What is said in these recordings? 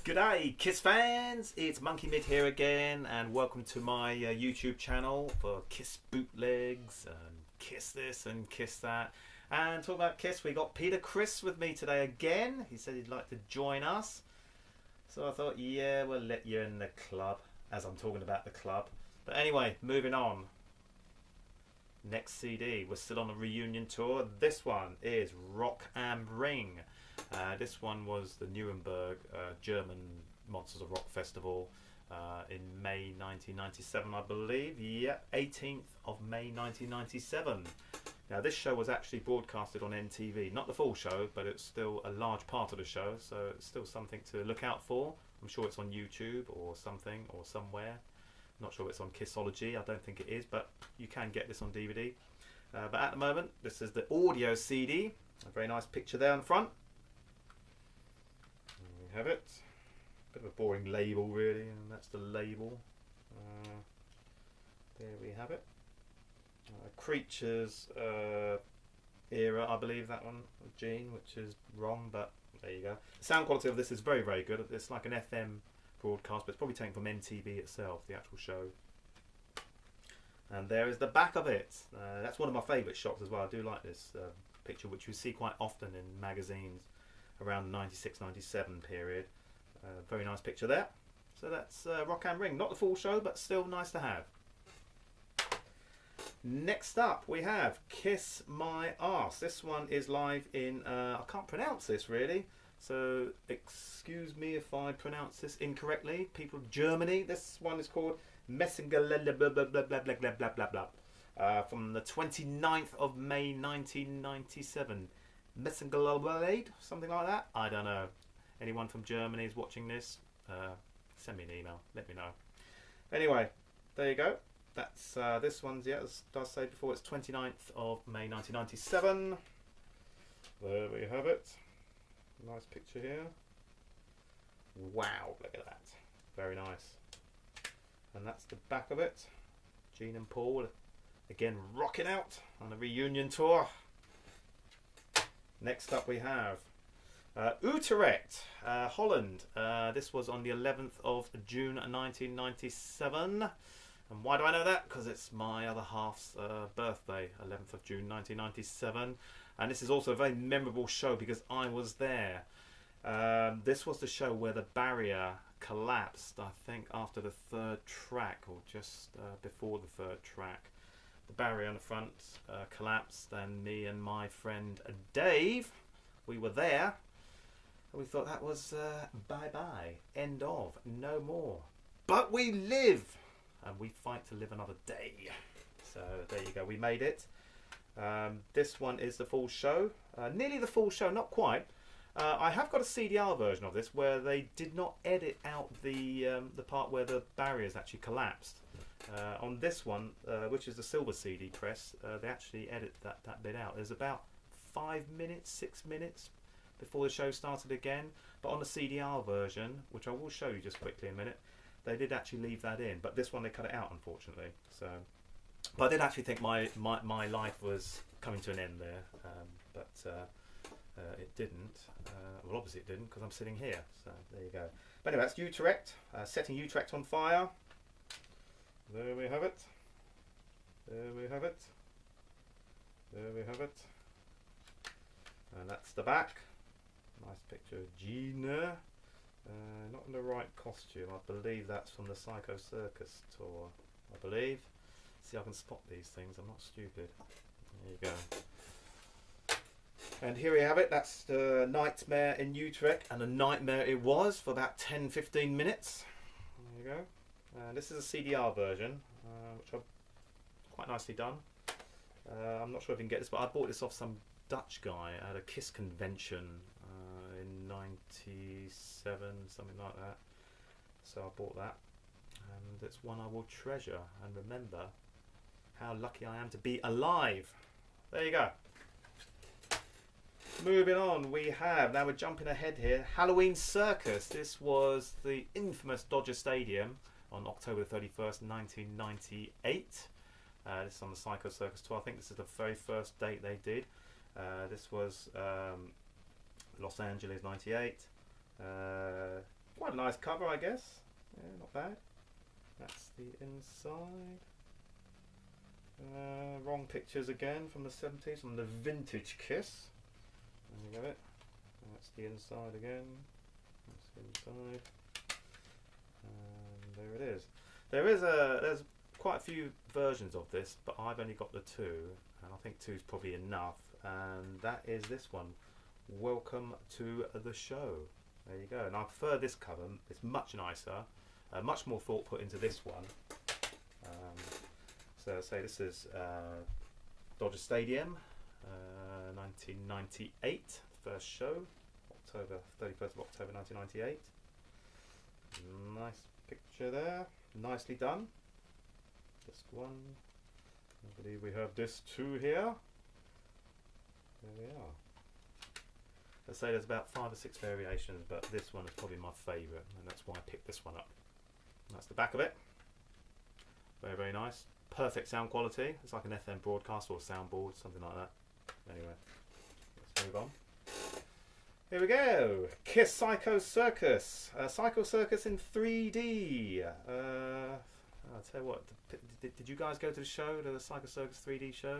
G'day Kiss fans, it's Monkey Mid here again and welcome to my YouTube channel for Kiss bootlegs and Kiss this and Kiss that. And talk about Kiss, we got Peter Criss with me today again. He said he'd like to join us. So I thought, yeah, we'll let you in the club as I'm talking about the club. But anyway, moving on. Next CD, we're still on a reunion tour. This one is Rock am Ring. This one was the Nuremberg German Monsters of Rock Festival in May 1997, I believe. Yeah, 18th of May 1997. Now this show was actually broadcasted on NTV. Not the full show, but it's still a large part of the show, so it's still something to look out for. I'm sure it's on YouTube or something or somewhere. Not sure it's on Kissology, I don't think it is, but you can get this on DVD. But at the moment, this is the audio CD. A very nice picture there on the front. We have it. Bit of a boring label really, and that's the label. There we have it. Creatures era, I believe that one, Gene, which is wrong, but there you go. The sound quality of this is very, very good. It's like an FM broadcast, but it's probably taken from MTV itself, the actual show. And there is the back of it. That's one of my favourite shots as well. I do like this picture, which you see quite often in magazines around the 96-97 period. Very nice picture there. So that's Rock am Ring. Not the full show, but still nice to have. Next up we have Kiss My Arse. This one is live in, I can't pronounce this really, so excuse me if I pronounce this incorrectly. People of Germany. This one is called Messenger blah blah blah blah blah blah blah blah. From the 29th of May 1997. Messenger something like that. I don't know. Anyone from Germany is watching this? Send me an email. Let me know. Anyway, there you go. That's this one's, yeah, as I said before, it's 29th of May 1997. There we have it. Nice picture here. Wow, look at that. Very nice. And that's the back of it. Gene and Paul again rocking out on a reunion tour. Next up we have Utrecht, Holland. This was on the 11th of June 1997. And why do I know that? Because it's my other half's birthday, 11th of June 1997. And this is also a very memorable show because I was there. This was the show where the barrier collapsed, I think after the third track or just before the third track. The barrier on the front collapsed, and me and my friend Dave, we were there. And we thought that was bye-bye, end of, no more. But we live! And we fight to live another day. So there you go, we made it. This one is the full show. Nearly the full show, not quite. I have got a CDR version of this where they did not edit out the part where the barriers actually collapsed. On this one, which is the silver CD press, they actually edit that bit out. There's about 5 minutes, 6 minutes before the show started again. But on the CDR version, which I will show you just quickly in a minute, they did actually leave that in, but this one they cut it out, unfortunately. So, but I did actually think my life was coming to an end there, but it didn't. Well, obviously it didn't because I'm sitting here. So there you go. But anyway, that's Utrecht, setting Utrecht on fire. There we have it. There we have it. There we have it. And that's the back. Nice picture of Gina. Not in the right costume. I believe that's from the Psycho Circus tour. I believe. See, I can spot these things. I'm not stupid. There you go. And here we have it. That's the Nightmare in Utrecht, and a nightmare it was for about 10-15 minutes. There you go. This is a CDR version, which I've quite nicely done. I'm not sure if you can get this, but I bought this off some Dutch guy at a Kiss convention in 97, something like that. So I bought that, and it's one I will treasure and remember how lucky I am to be alive. There you go. Moving on, we have, now we're jumping ahead here, Halloween Circus. This was the infamous Dodger Stadium on October 31st, 1998. This is on the Psycho Circus tour. I think this is the very first date they did. This was Los Angeles, 98. quite a nice cover, I guess. Yeah, not bad. That's the inside. Wrong pictures again from the 70s, from the vintage Kiss. There you go. That's the inside again. That's the inside. And there it is. There's quite a few versions of this, but I've only got the 2, and I think 2's probably enough. And that is this one. Welcome to the show. There you go. And I prefer this cover. It's much nicer. Much more thought put into this one. So say this is Dodger Stadium, 1998, first show, October 31st of October 1998. Nice picture there, nicely done. Disc 1. I believe we have disc 2 here. There we are. Let's say there's about 5 or 6 variations, but this one is probably my favourite, and that's why I picked this one up. That's the back of it. Very, very nice. Perfect sound quality. It's like an FM broadcast or a soundboard, something like that. Anyway, let's move on. Here we go. Kiss Psycho Circus. Psycho Circus in 3D. I'll tell you what, did you guys go to the show, the Psycho Circus 3D show?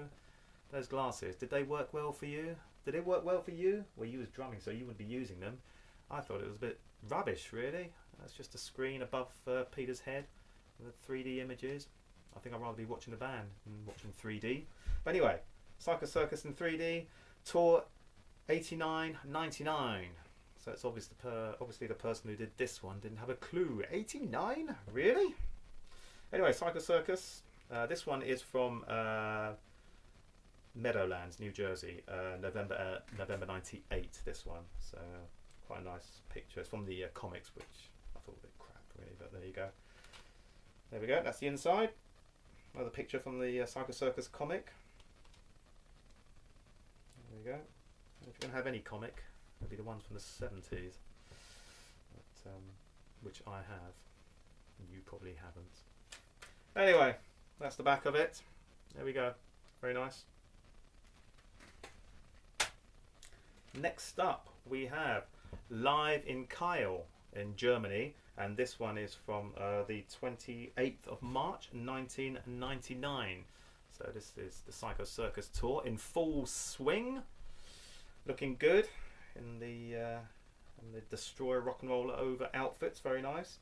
Those glasses, did they work well for you? Did it work well for you? Well, you was drumming, so you wouldn't be using them. I thought it was a bit rubbish, really. That's just a screen above Peter's head with 3D images. I think I'd rather be watching the band than watching 3D. But anyway, Psycho Circus in 3D, tour 89-99. So it's obviously the person who did this one didn't have a clue. 89? Really? Anyway, Psycho Circus. This one is from Meadowlands, New Jersey, November 98. This one. So quite a nice picture. It's from the comics, which I thought was a bit crap, really. But there you go. There we go. That's the inside. Another picture from the Psycho Circus comic. There we go. And if you're going to have any comic, it'll be the ones from the 70s, but, which I have. You probably haven't. Anyway, that's the back of it. There we go. Very nice. Next up, we have Live in Kiel in Germany. And this one is from the 28th of March 1999. So this is the Psycho Circus tour in full swing. Looking good in the Destroyer Rock and Roller over outfits, very nice.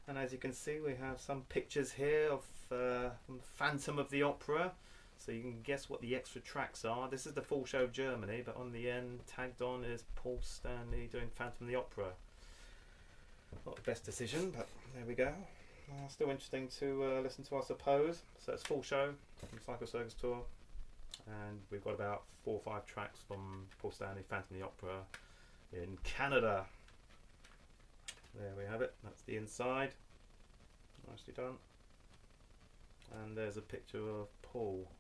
And as you can see, we have some pictures here of from Phantom of the Opera. So you can guess what the extra tracks are. This is the full show of Germany, but on the end, tagged on is Paul Stanley doing Phantom of the Opera. Not the best decision, but there we go. Still interesting to listen to, I suppose. So it's full show from Psycho Circus tour, and we've got about 4 or 5 tracks from Paul Stanley, Phantom of the Opera in Canada. There we have it. That's the inside. Nicely done. And there's a picture of Paul,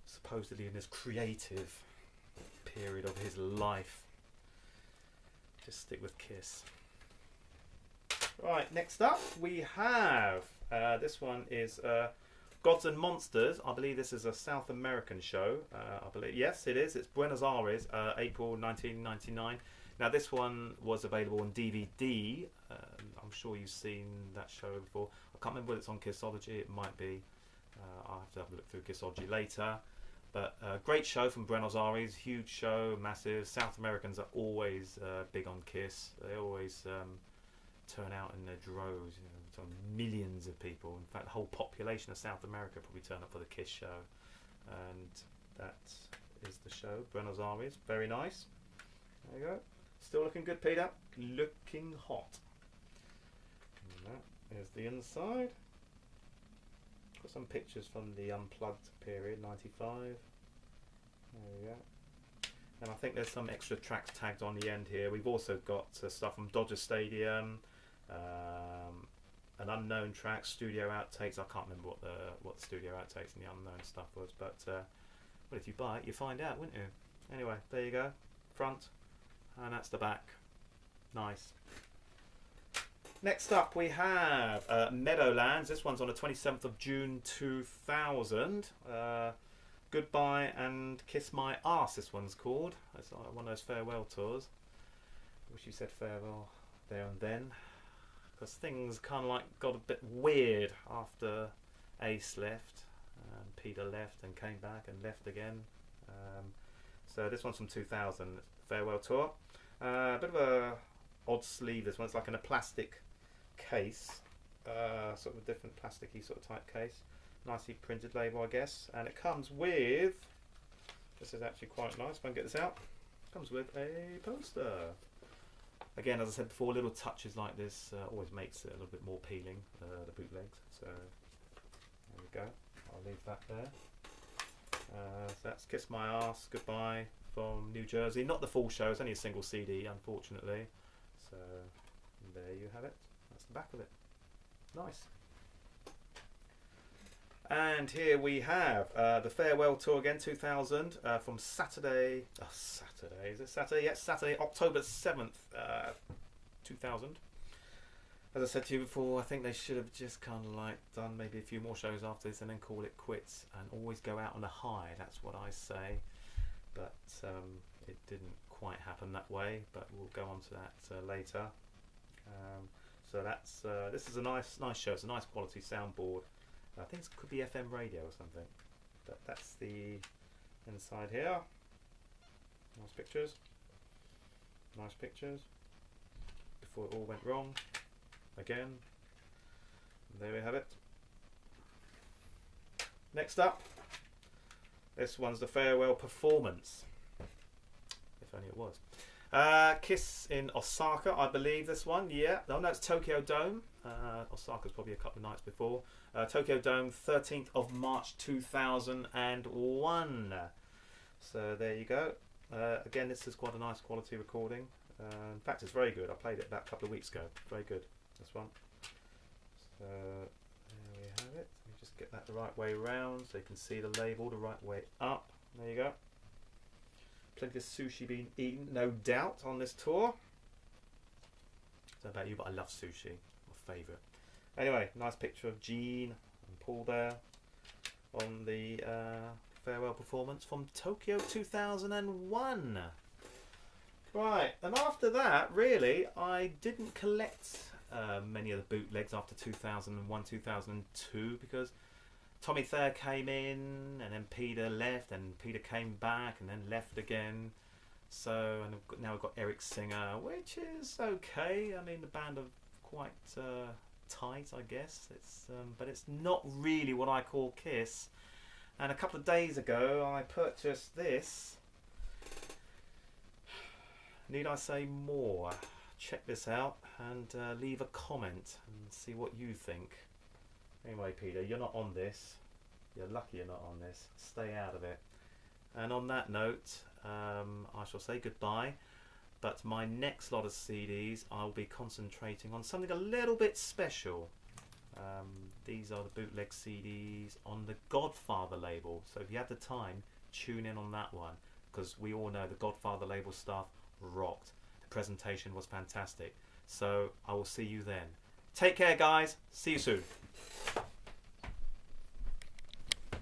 supposedly in his creative period of his life. Just stick with Kiss. Right, next up we have this one is Gods and Monsters. I believe this is a South American show. I believe, yes, it is. It's Buenos Aires, April 1999. Now this one was available on DVD. I'm sure you've seen that show before. I can't remember whether it's on Kissology. It might be. I'll have to have a look through Kissology later. But great show from Buenos Aires, huge show, massive. South Americans are always big on Kiss. They always turn out in their droves, you know, so millions of people. In fact, the whole population of South America probably turn up for the Kiss show. And that is the show, Buenos Aires. Very nice. There you go. Still looking good, Peter. Looking hot. And that is the inside. Got some pictures from the Unplugged period, 95. There we go. And I think there's some extra tracks tagged on the end here. We've also got stuff from Dodger Stadium, an unknown track, studio outtakes. I can't remember what the studio outtakes and the unknown stuff was, but well, if you buy it, you find out, wouldn't you? Anyway, there you go. Front, and that's the back. Nice. Next up we have Meadowlands. This one's on the 27th of June 2000. Goodbye and Kiss My Arse, this one's called. It's one of those farewell tours. I wish you said farewell there and then, because things kind of like got a bit weird after Ace left, and Peter left and came back and left again. So this one's from 2000, Farewell Tour. A bit of a odd sleeve. This one, it's like in a plastic case, sort of a different plasticky sort of type case. Nicely printed label, I guess, and it comes with. This is actually quite nice. If I can get this out, comes with a poster. Again, as I said before, little touches like this always makes it a little bit more appealing. The bootlegs. So there we go. I'll leave that there. So that's Kiss My Ass Goodbye from New Jersey. Not the full show, it's only a single CD, unfortunately. So there you have it. That's the back of it. Nice. And here we have the Farewell Tour again, 2000, from Saturday. Oh, Saturday, is it Saturday? Yes, Saturday, October 7th, 2000. As I said to you before, I think they should have just kind of like done maybe a few more shows after this and then call it quits and always go out on a high. That's what I say. But it didn't quite happen that way. But we'll go on to that later. So that's this is a nice show. It's a nice quality soundboard. I think it could be FM radio or something. But that's the inside here. Nice pictures. Nice pictures. Before it all went wrong. Again, there we have it. Next up, this one's the Farewell Performance. If only it was. Kiss in Osaka, I believe this one. Yeah, no, it's Tokyo Dome. Osaka's probably a couple of nights before. Tokyo Dome, 13th of March 2001. So there you go. Again, this is quite a nice quality recording. In fact, it's very good. I played it about a couple of weeks ago. Very good. This one. So there we have it. Let me just get that the right way around so you can see the label the right way up. There you go. Plenty of sushi being eaten, no doubt, on this tour. I don't know about you, but I love sushi. My favourite. Anyway, nice picture of Gene and Paul there on the Farewell Performance from Tokyo 2001. Right, and after that, really, I didn't collect many of the bootlegs after 2001, 2002, because Tommy Thayer came in, and then Peter left, and Peter came back, and then left again. So, and now we've got Eric Singer, which is okay. I mean, the band are quite tight, I guess. It's but it's not really what I call Kiss. And a couple of days ago, I purchased this. Need I say more? Check this out and leave a comment and see what you think. Anyway, Peter, you're not on this. You're lucky you're not on this. Stay out of it. And on that note, I shall say goodbye. But my next lot of CDs, I'll be concentrating on something a little bit special. These are the bootleg CDs on the Godfather label. So if you have the time, tune in on that one. Because we all know the Godfather label stuff rocked. The presentation was fantastic. So I will see you then. Take care, guys. See you soon.